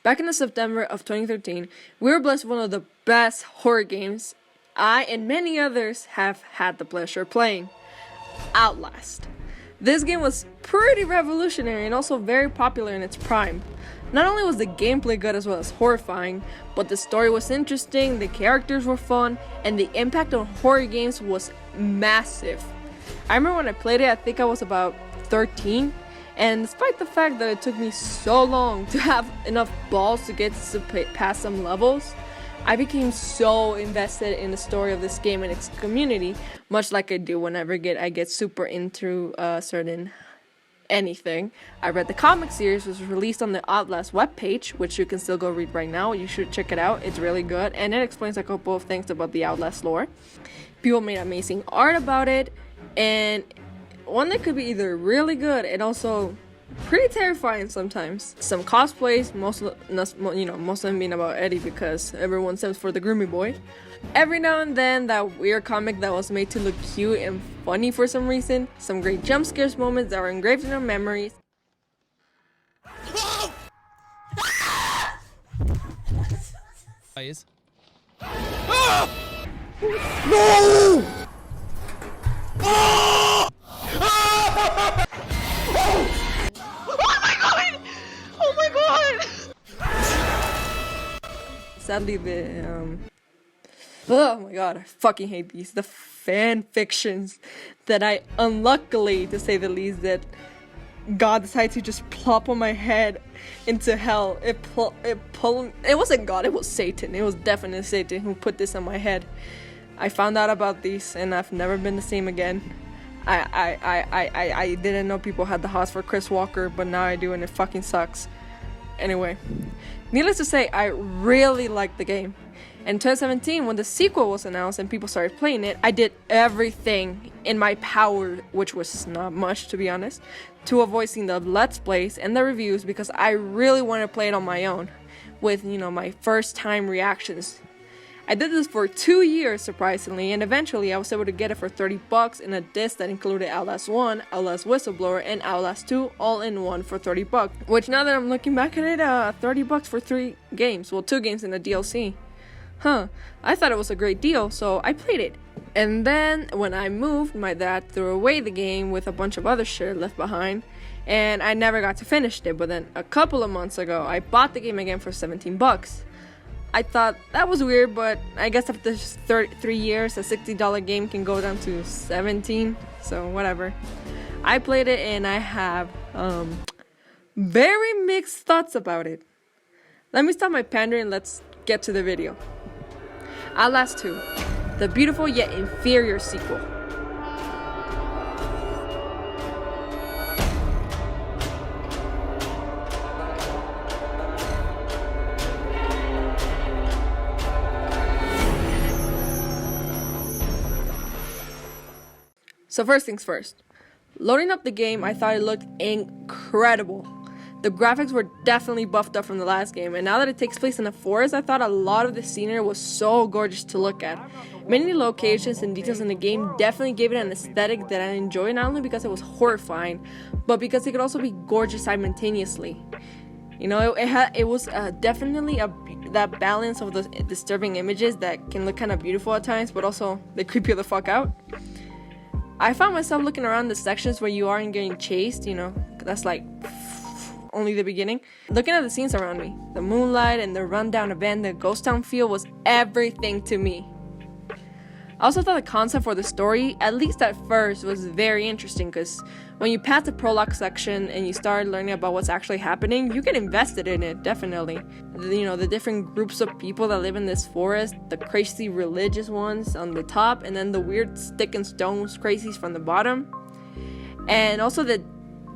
Back in the September of 2013, we were blessed with one of the best horror games I and many others have had the pleasure of playing, Outlast. This game was pretty revolutionary and also very popular in its prime. Not only was the gameplay good as well as horrifying, but the story was interesting, the characters were fun, and the impact on horror games was massive. I remember when I played it, I think I was about 13, and despite the fact that it took me so long to have enough balls to get past some levels, I became so invested in the story of this game and its community, much like I do whenever I get super into certain anything. I read the comic series, which was released on the Outlast webpage, which you can still go read right now. You should check it out. It's really good, and it explains a couple of things about the Outlast lore. People made amazing art about it, and one that could be either really good and also pretty terrifying sometimes. Some cosplays, most of them being about Eddie because everyone sends for the Groomy Boy. Every now and then, that weird comic that was made to look cute and funny for some reason. Some great jump scares moments that were engraved in our memories. Guys. No! Oh my god! Sadly, oh my god, I fucking hate these. The fan fictions that I, unluckily to say the least, that God decided to just plop on my head into hell. It wasn't God, it was Satan. It was definitely Satan who put this on my head. I found out about these and I've never been the same again. I didn't know people had the hots for Chris Walker, but now I do and it fucking sucks. Anyway, needless to say, I really liked the game. In 2017, when the sequel was announced and people started playing it, I did everything in my power, which was not much to be honest, to avoid seeing the Let's Plays and the reviews because I really wanted to play it on my own with, my first time reactions. I did this for 2 years surprisingly, and eventually I was able to get it for $30 in a disc that included Outlast 1, Outlast Whistleblower, and Outlast 2 all in one for $30. Which now that I'm looking back at it, $30 for 3 games, well 2 games in the DLC. I thought it was a great deal, so I played it. And then when I moved, my dad threw away the game with a bunch of other shit left behind, and I never got to finish it. But then a couple of months ago, I bought the game again for $17. I thought that was weird, but I guess after 3 years, a $60 game can go down to $17, so whatever. I played it and I have very mixed thoughts about it. Let me stop my pandering and let's get to the video. Outlast 2, the beautiful yet inferior sequel. So first things first, loading up the game, I thought it looked incredible. The graphics were definitely buffed up from the last game, and now that it takes place in a forest, I thought a lot of the scenery was so gorgeous to look at. Many locations and details in the game definitely gave it an aesthetic that I enjoyed, not only because it was horrifying, but because it could also be gorgeous simultaneously. It was definitely that balance of those disturbing images that can look kind of beautiful at times, but also they creep you the fuck out. I found myself looking around the sections where you aren't getting chased, that's like only the beginning. Looking at the scenes around me, the moonlight and the rundown abandoned ghost town feel was everything to me. I also thought the concept for the story, at least at first, was very interesting because when you pass the prologue section and you start learning about what's actually happening, you get invested in it, definitely. The different groups of people that live in this forest, the crazy religious ones on the top, and then the weird stick and stones crazies from the bottom. And also the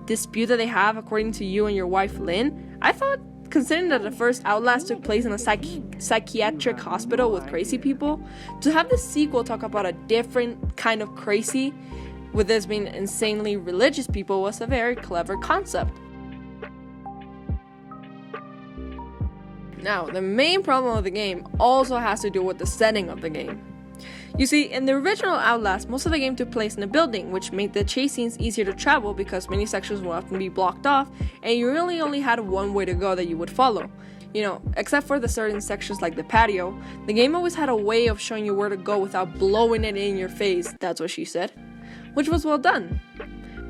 dispute that they have according to you and your wife Lynn. I thought, considering that the first Outlast took place in a psychiatric hospital with crazy people, to have the sequel talk about a different kind of crazy, with this being insanely religious people, was a very clever concept. Now, the main problem of the game also has to do with the setting of the game. You see, in the original Outlast, most of the game took place in a building, which made the chase scenes easier to travel because many sections would often be blocked off, and you really only had one way to go that you would follow. Except for the certain sections like the patio, the game always had a way of showing you where to go without blowing it in your face, that's what she said, which was well done.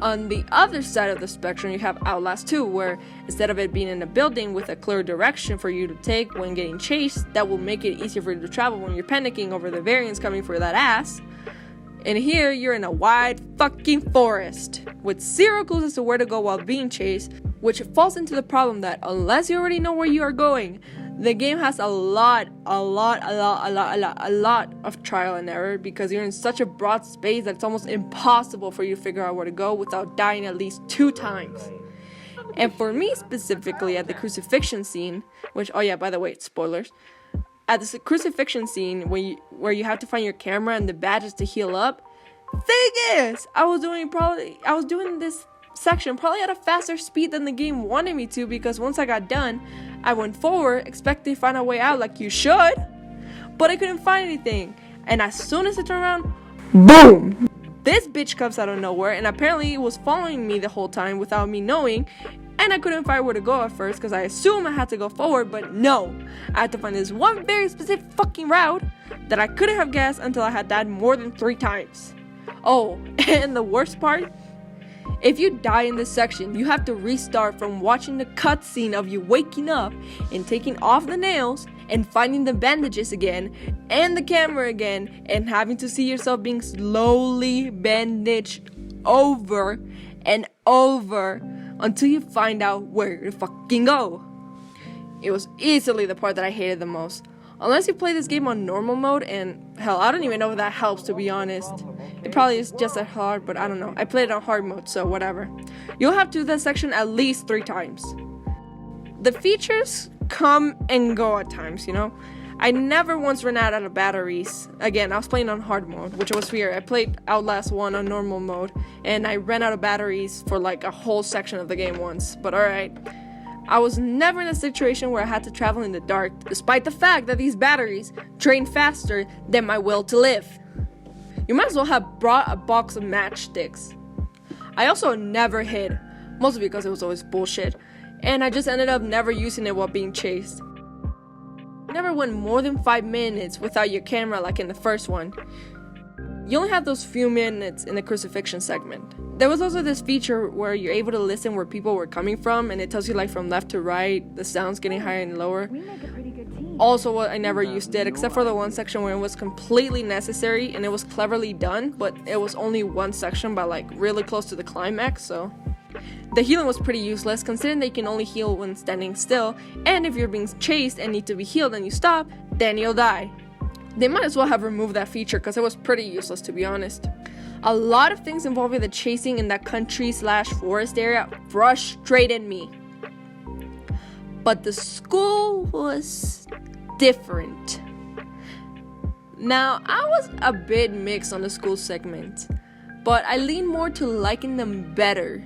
On the other side of the spectrum, you have Outlast 2, where instead of it being in a building with a clear direction for you to take when getting chased, that will make it easier for you to travel when you're panicking over the variants coming for that ass. And here, you're in a wide fucking forest with zero clues as to where to go while being chased, which falls into the problem that unless you already know where you are going, the game has a lot of trial and error because you're in such a broad space that it's almost impossible for you to figure out where to go without dying at least 2 times. And for me specifically, at the crucifixion scene, which, oh yeah, by the way, it's spoilers. At the crucifixion scene, where you have to find your camera and the badges to heal up, thing is, I was doing this section probably at a faster speed than the game wanted me to, because once I got done, I went forward expecting to find a way out like you should, but I couldn't find anything. And as soon as I turned around, boom! This bitch comes out of nowhere, and apparently it was following me the whole time without me knowing, and I couldn't find where to go at first because I assumed I had to go forward, but no, I had to find this one very specific fucking route that I couldn't have guessed until I had died more than 3 times. Oh, and the worst part? If you die in this section, you have to restart from watching the cutscene of you waking up and taking off the nails and finding the bandages again and the camera again and having to see yourself being slowly bandaged over and over until you find out where to fucking go. It was easily the part that I hated the most. Unless you play this game on normal mode, and hell, I don't even know if that helps, to be honest. It probably is just as hard, but I don't know. I played it on hard mode, so whatever. You'll have to do that section at least 3 times. The features come and go at times, I never once ran out of batteries. Again, I was playing on hard mode, which was weird. I played Outlast 1 on normal mode, and I ran out of batteries for like a whole section of the game once, but alright. I was never in a situation where I had to travel in the dark, despite the fact that these batteries drain faster than my will to live. You might as well have brought a box of matchsticks. I also never hid, mostly because it was always bullshit, and I just ended up never using it while being chased. Never went more than 5 minutes without your camera like in the first one. You only have those few minutes in the crucifixion segment. There was also this feature where you're able to listen where people were coming from, and it tells you like from left to right, the sounds getting higher and lower. Also, I never used it, except for the one section where it was completely necessary, and it was cleverly done, but it was only one section, but like really close to the climax, so. The healing was pretty useless, considering that you can only heal when standing still, and if you're being chased and need to be healed and you stop, then you'll die. They might as well have removed that feature because it was pretty useless, to be honest. A lot of things involving the chasing in that country/forest area frustrated me. But the school was different. Now, I was a bit mixed on the school segment, but I leaned more to liking them better.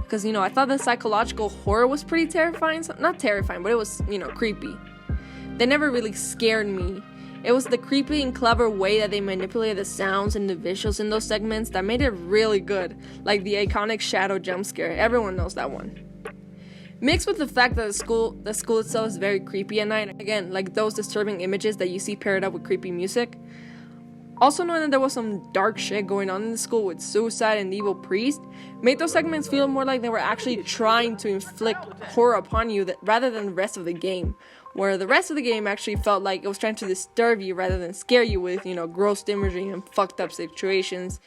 Because, I thought the psychological horror was pretty terrifying. Not terrifying, but it was, creepy. They never really scared me. It was the creepy and clever way that they manipulated the sounds and the visuals in those segments that made it really good. Like the iconic shadow jump scare. Everyone knows that one. Mixed with the fact that the school itself is very creepy at night. Again, like those disturbing images that you see paired up with creepy music. Also knowing that there was some dark shit going on in the school with suicide and the evil priest made those segments feel more like they were actually trying to inflict horror upon you rather than the rest of the game. Where the rest of the game actually felt like it was trying to disturb you rather than scare you with, gross imagery and fucked up situations.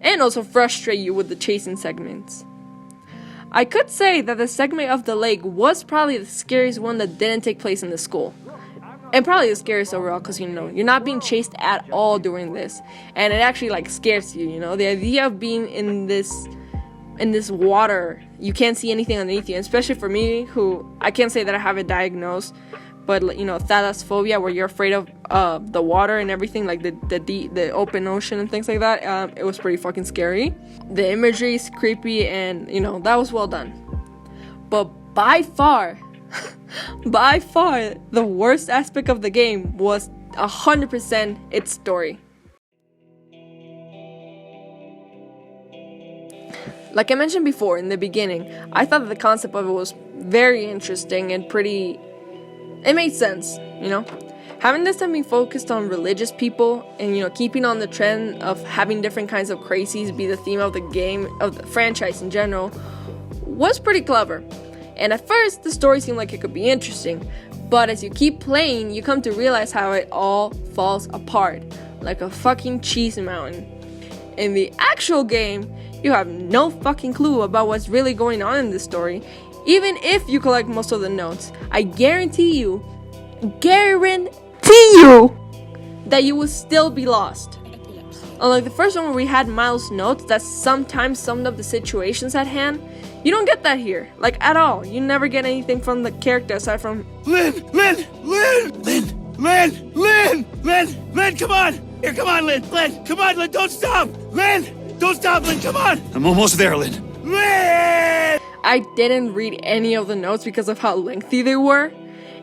And also frustrate you with the chasing segments. I could say that the segment of the lake was probably the scariest one that didn't take place in the school. And probably the scariest overall because, you're not being chased at all during this. And it actually, scares you, The idea of being in this water, you can't see anything underneath you. Especially for me, who, I can't say that I have it diagnosed, but, thalassophobia, where you're afraid of the water and everything, like the open ocean and things like that. It was pretty fucking scary. The imagery is creepy and, that was well done. But by far, by far, the worst aspect of the game was 100% its story. Like I mentioned before in the beginning, I thought that the concept of it was very interesting and it made sense, you know? Having this time be focused on religious people and, keeping on the trend of having different kinds of crazies be the theme of the game, of the franchise in general, was pretty clever. And at first, the story seemed like it could be interesting, but as you keep playing, you come to realize how it all falls apart, like a fucking cheese mountain. In the actual game, you have no fucking clue about what's really going on in this story, even if you collect most of the notes. I guarantee you that you will still be lost. Unlike the first one where we had Miles' notes that sometimes summed up the situations at hand, you don't get that here, like at all. You never get anything from the character aside from Lynn, come on! Here, come on, Lynn, come on, Lynn, don't stop! Lynn, don't stop, Lynn, come on! I'm almost there, Lynn. Lynn! I didn't read any of the notes because of how lengthy they were,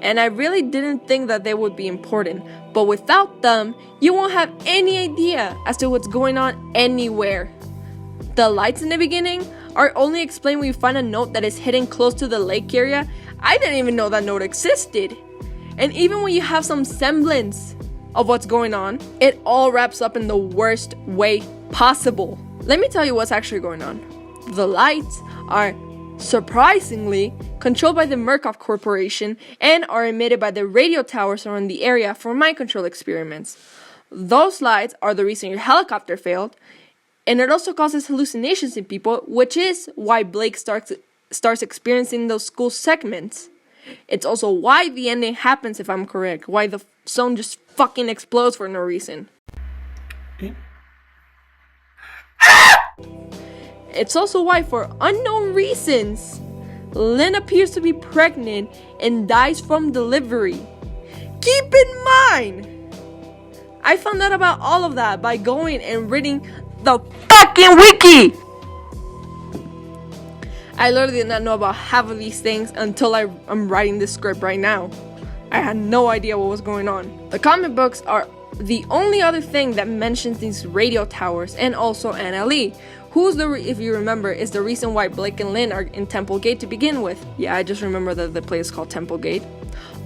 and I really didn't think that they would be important, but without them, you won't have any idea as to what's going on anywhere. The lights in the beginning are only explained when you find a note that is hidden close to the lake area. I didn't even know that note existed. And even when you have some semblance of what's going on, it all wraps up in the worst way possible. Let me tell you what's actually going on. The lights are surprisingly controlled by the Murkoff Corporation and are emitted by the radio towers around the area for mind control experiments. Those lights are the reason your helicopter failed, and it also causes hallucinations in people, which is why Blake starts experiencing those school segments. It's also why the ending happens, if I'm correct, why the zone just fucking explodes for no reason. It's also why, for unknown reasons, Lynn appears to be pregnant and dies from delivery. Keep in mind, I found out about all of that by going and reading the fucking wiki. I literally did not know about half of these things until I'm writing this script right now. I had no idea what was going on. The comic books are the only other thing that mentions these radio towers, and also NLE, who's if you remember, is the reason why Blake and Lynn are in Temple Gate to begin with. Yeah, I just remember that the place is called Temple Gate.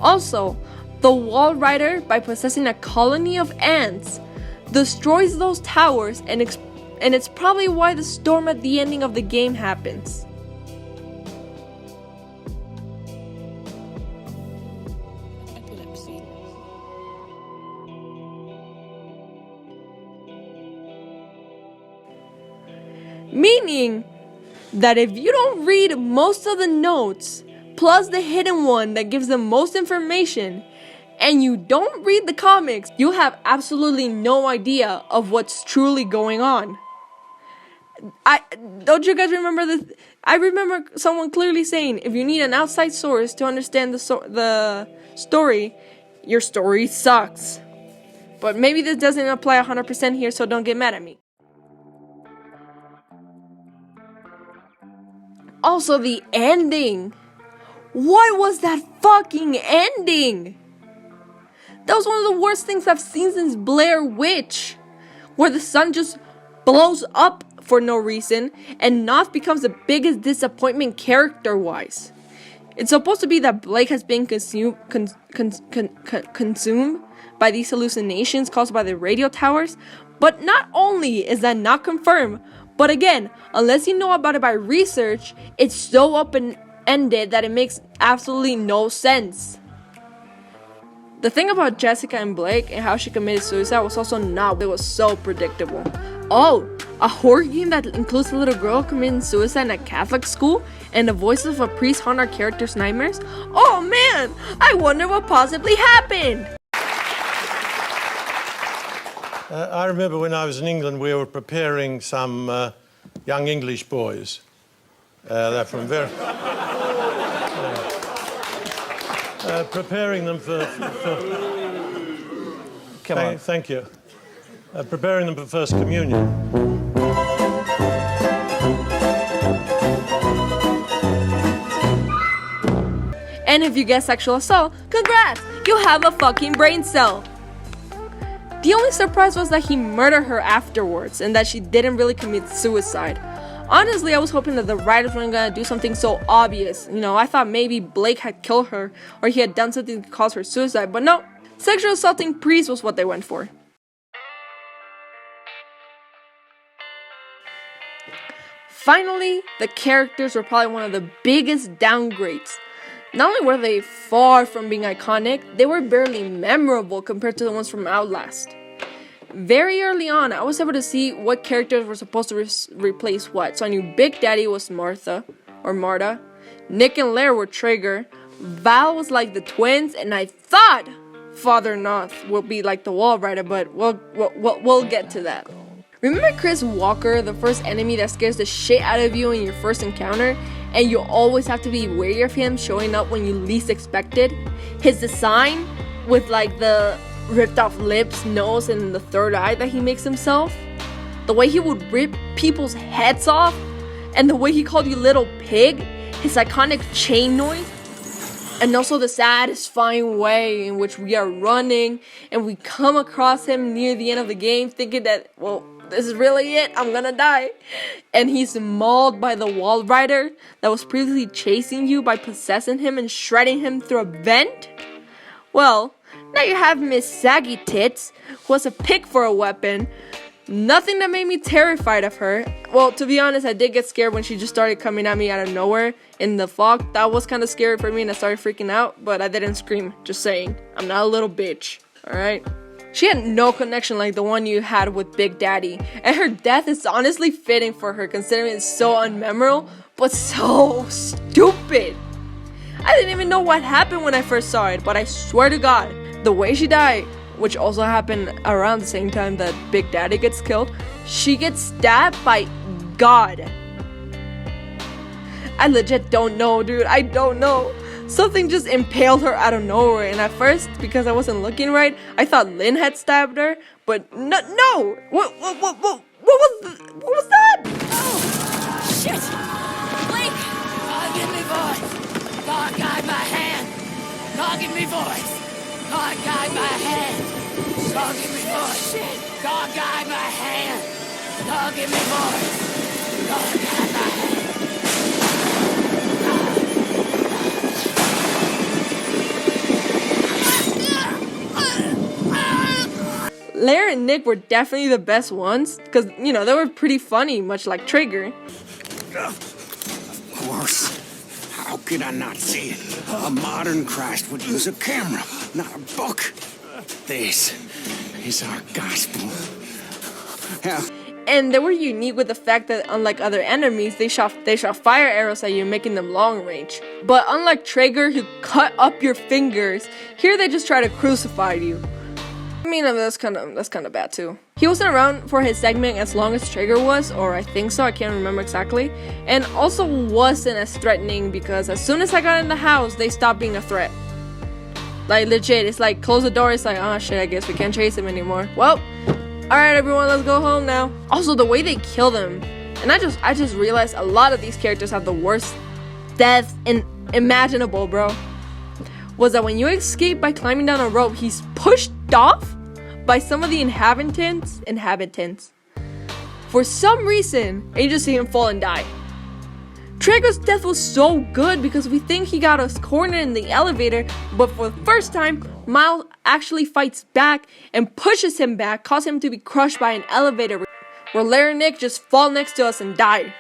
Also, the Wall Rider, by possessing a colony of ants, destroys those towers, and it's probably why the storm at the ending of the game happens. Meaning that if you don't read most of the notes, plus the hidden one that gives the most information, and you don't read the comics, you have absolutely no idea of what's truly going on. Don't you guys remember this? I remember someone clearly saying, if you need an outside source to understand the story, your story sucks. But maybe this doesn't apply 100% here, so don't get mad at me. Also, the ending. What was that fucking ending? That was one of the worst things I've seen since Blair Witch, where the sun just blows up for no reason and Knopf becomes the biggest disappointment character-wise. It's supposed to be that Blake has been consumed by these hallucinations caused by the radio towers, but not only is that not confirmed, but again, unless you know about it by research, it's so open-ended that it makes absolutely no sense. The thing about Jessica and Blake and how she committed suicide was also not, it was so predictable. Oh, a horror game that includes a little girl committing suicide in a Catholic school and the voices of a priest haunt our characters' nightmares? Oh man, I wonder what possibly happened! I remember when I was in England, we were preparing some young English boys. They're from very... preparing them for Come on. Thank you. Preparing them for First Communion. And if you get sexual assault, congrats! You have a fucking brain cell! The only surprise was that he murdered her afterwards and that she didn't really commit suicide. Honestly, I was hoping that the writers weren't gonna do something so obvious. You know, I thought maybe Blake had killed her or he had done something to cause her suicide, but no. Sexual assaulting priest was what they went for. Finally, the characters were probably one of the biggest downgrades. Not only were they far from being iconic, they were barely memorable compared to the ones from Outlast. Very early on, I was able to see what characters were supposed to replace what. So I knew Big Daddy was Martha. Nick and Lair were Traeger. Val was like the twins, and I thought Father North would be like the wall rider, but we'll get to that. Remember Chris Walker, the first enemy that scares the shit out of you in your first encounter, and you always have to be wary of him showing up when you least expect it? His design with like the ripped off lips, nose, and the third eye that he makes himself, the way he would rip people's heads off, and the way he called you little pig, his iconic chain noise, and also the satisfying way in which we are running and we come across him near the end of the game thinking that, well, this is really it, I'm gonna die. And he's mauled by the wall rider that was previously chasing you by possessing him and shredding him through a vent. Well, now you have Miss Saggy Tits, who has a pick for a weapon. Nothing that made me terrified of her. Well, to be honest, I did get scared when she just started coming at me out of nowhere in the fog. That was kind of scary for me and I started freaking out, but I didn't scream. Just saying, I'm not a little bitch, alright? She had no connection like the one you had with Big Daddy, and her death is honestly fitting for her considering it's so unmemorable, but so stupid. I didn't even know what happened when I first saw it, but I swear to God, the way she died, which also happened around the same time that Big Daddy gets killed, she gets stabbed by God. I legit don't know, dude. I don't know. Something just impaled her out of nowhere, and at first, because I wasn't looking right, I thought Lynn had stabbed her, but no! What was that? Oh, shit! Blake! God, give me voice! God, guide my hand! God, give me voice! God, guide my hand! God, give me voice! Shit! God, guide my hand! God, give me voice! God, guide my hand! Lair and Nick were definitely the best ones, because, you know, they were pretty funny, much like Traeger. Of course. How could I not see it? A modern Christ would use a camera, not a book. This is our gospel. Hell. And they were unique with the fact that, unlike other enemies, they shot fire arrows at you, making them long range. But unlike Traeger, who cut up your fingers, here they just try to crucify you. I mean, that's kind of bad too. He wasn't around for his segment as long as Traeger was, or I think so, I can't remember exactly. And also wasn't as threatening because as soon as I got in the house, they stopped being a threat. Like legit, it's like close the door, it's like, oh shit, I guess we can't chase him anymore. Well, alright everyone, let's go home now. Also, the way they kill them, and I just realized a lot of these characters have the worst death imaginable, bro. Was that when you escape by climbing down a rope, he's pushed off by some of the inhabitants. For some reason, and you just see him fall and die. Traeger's death was so good because we think he got us cornered in the elevator, but for the first time, Miles actually fights back and pushes him back, causing him to be crushed by an elevator, where Larry and Nick just fall next to us and die.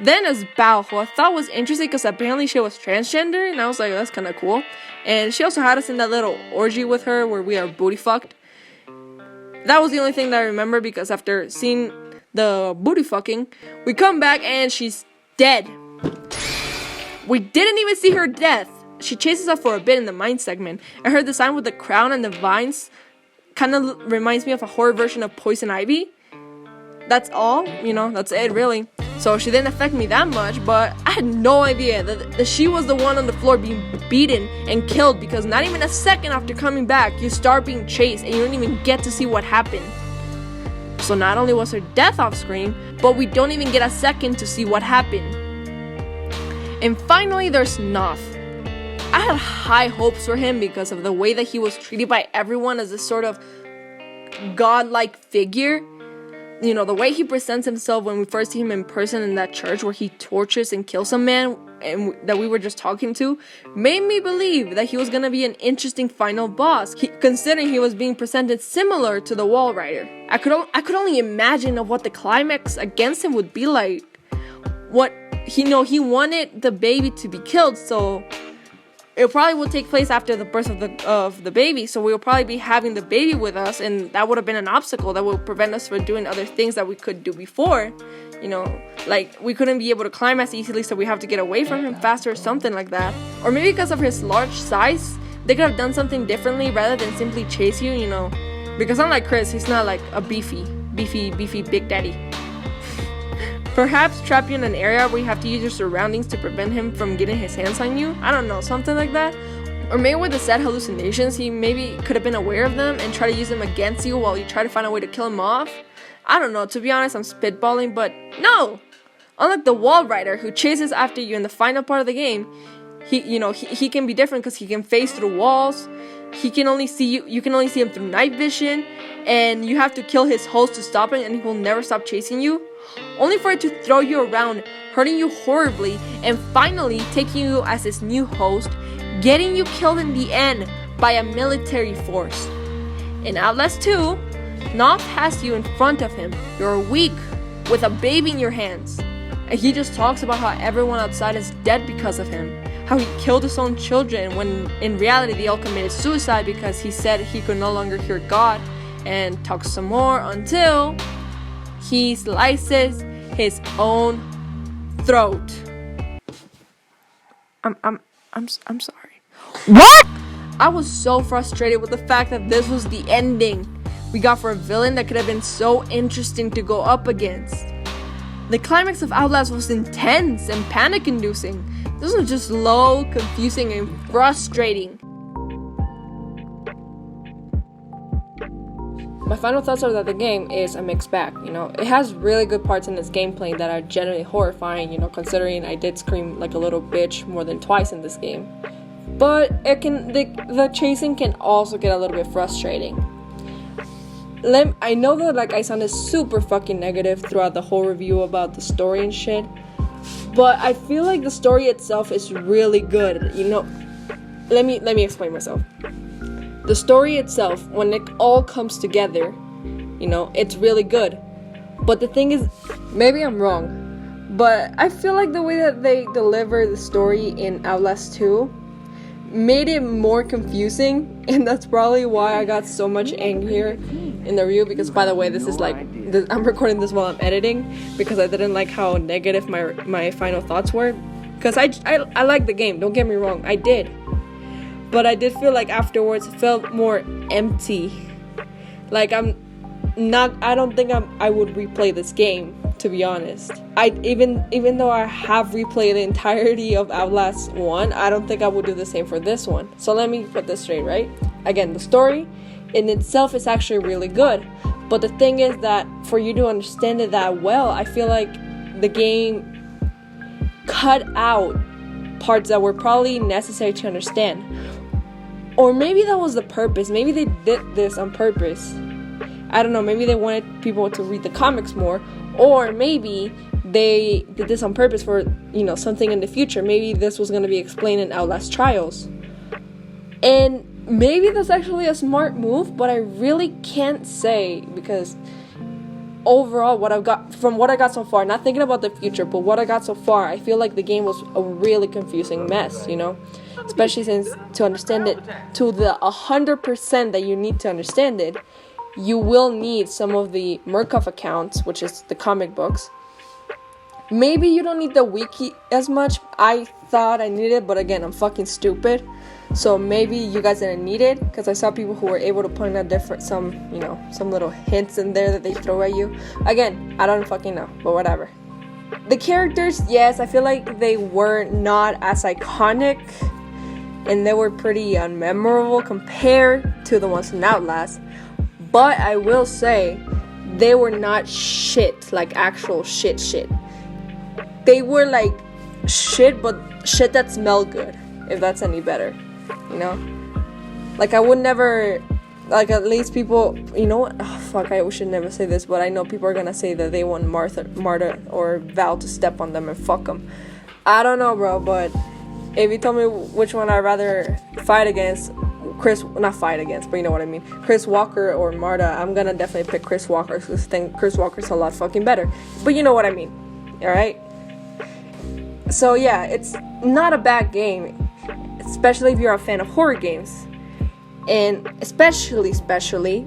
Then as Bao, who I thought was interesting because apparently she was transgender, and I was like, that's kind of cool. And she also had us in that little orgy with her where we are booty fucked. That was the only thing that I remember because after seeing the booty fucking, we come back and she's dead. We didn't even see her death. She chases us for a bit in the mine segment, and her design with the crown and the vines kind of reminds me of a horror version of Poison Ivy. That's all, you know, that's it really. So she didn't affect me that much, but I had no idea that she was the one on the floor being beaten and killed because not even a second after coming back, you start being chased and you don't even get to see what happened. So not only was her death off screen, but we don't even get a second to see what happened. And finally, there's Noth. I had high hopes for him because of the way that he was treated by everyone as a sort of godlike figure. You know, the way he presents himself when we first see him in person in that church where he tortures and kills a man and that we were just talking to, made me believe that he was gonna be an interesting final boss, considering he was being presented similar to the Wall Rider. I could only imagine of what the climax against him would be like. What he wanted the baby to be killed, so it probably will take place after the birth of the baby, so we'll probably be having the baby with us, and that would have been an obstacle that would prevent us from doing other things that we could do before. You know, like we couldn't be able to climb as easily, so we have to get away from him faster or something like that. Or maybe because of his large size, they could have done something differently rather than simply chase you, you know. Because unlike Chris, he's not like a beefy Big Daddy. Perhaps trap you in an area where you have to use your surroundings to prevent him from getting his hands on you. I don't know, something like that. Or maybe with the said hallucinations, he maybe could have been aware of them and try to use them against you while you try to find a way to kill him off. I don't know, to be honest, I'm spitballing, but no! Unlike the Wall Rider, who chases after you in the final part of the game, he can be different because he can phase through walls. He can only see you can only see him through night vision, and you have to kill his host to stop it, and he will never stop chasing you. Only for it to throw you around, hurting you horribly, and finally taking you as his new host, getting you killed in the end by a military force. In Outlast 2, Knopf has you in front of him. You're weak, with a baby in your hands. And he just talks about how everyone outside is dead because of him. How he killed his own children when in reality they all committed suicide because he said he could no longer hear God, and talks some more until he slices his own throat. I'm sorry. What? I was so frustrated with the fact that this was the ending we got for a villain that could have been so interesting to go up against. The climax of Outlast was intense and panic-inducing. This was just low, confusing, and frustrating. My final thoughts are that the game is a mixed bag, you know. It has really good parts in its gameplay that are generally horrifying, you know, considering I did scream like a little bitch more than twice in this game. But the chasing can also get a little bit frustrating. I know that like I sounded super fucking negative throughout the whole review about the story and shit, but I feel like the story itself is really good, you know. Let me explain myself. The story itself, when it all comes together, you know, it's really good. But the thing is, maybe I'm wrong, but I feel like the way that they deliver the story in Outlast 2 made it more confusing, and that's probably why I got so much angrier in the review. Because by the way, this is like I'm recording this while I'm editing because I didn't like how negative my final thoughts were. Because I like the game, don't get me wrong, I did. But I did feel like afterwards it felt more empty. Like I don't think I would replay this game, to be honest. Even though I have replayed the entirety of Outlast 1, I don't think I would do the same for this one. So let me put this straight, right? Again, the story in itself is actually really good. But the thing is that for you to understand it that well, I feel like the game cut out parts that were probably necessary to understand. Or maybe that was the purpose. Maybe they did this on purpose. I don't know, maybe they wanted people to read the comics more. Or maybe they did this on purpose for, you know, something in the future. Maybe this was going to be explained in Outlast Trials. And maybe that's actually a smart move, but I really can't say, because overall what I got so far, not thinking about the future, but what I got so far, I feel like the game was a really confusing mess, you know? Especially since to understand it to the 100% that you need to understand it, you will need some of the Murkoff accounts, which is the comic books. Maybe you don't need the wiki as much. I thought I needed it, but again, I'm fucking stupid. So maybe you guys didn't need it, because I saw people who were able to point out some little hints in there that they throw at you. Again, I don't fucking know, but whatever. The characters, yes, I feel like they were not as iconic, and they were pretty unmemorable compared to the ones in Outlast. But I will say, they were not shit, like actual shit. They were like shit, but shit that smelled good. if that's any better, you know? Like, I would never, like, at least people, you know what? Oh, fuck, I should never say this, but I know people are gonna say that they want Marta or Val to step on them and fuck them. I don't know, bro, but if you told me which one I'd rather fight against, not fight against, but you know what I mean, Chris Walker or Marta, I'm gonna definitely pick Chris Walker, because I think Chris Walker's a lot fucking better. But you know what I mean, alright? So yeah, it's not a bad game, especially if you're a fan of horror games. And especially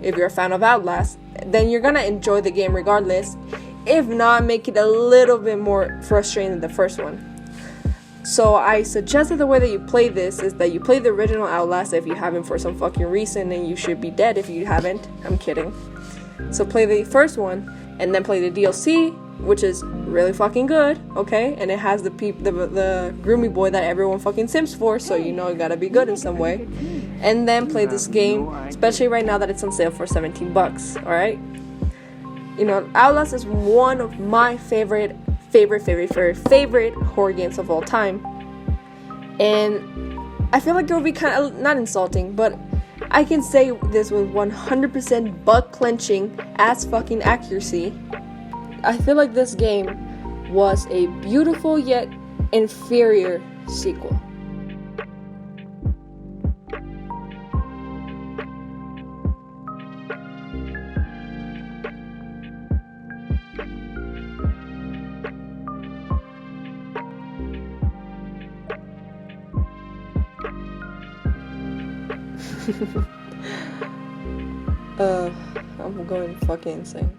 if you're a fan of Outlast, then you're gonna enjoy the game regardless. If not, make it a little bit more frustrating than the first one. So I suggested the way that you play this is that you play the original Outlast if you haven't for some fucking reason, and you should be dead if you haven't. I'm kidding. So play the first one, and then play the DLC, which is really fucking good, okay? And it has the groomy boy that everyone fucking sims for, so you know it gotta be good in some way. And then play this game, especially right now that it's on sale for $17, alright? You know, Outlast is one of my favorite horror games of all time. And I feel like it would be kind of, not insulting, but I can say this with 100% butt-clenching ass fucking accuracy. I feel like this game was a beautiful yet inferior sequel. I'm going fucking insane.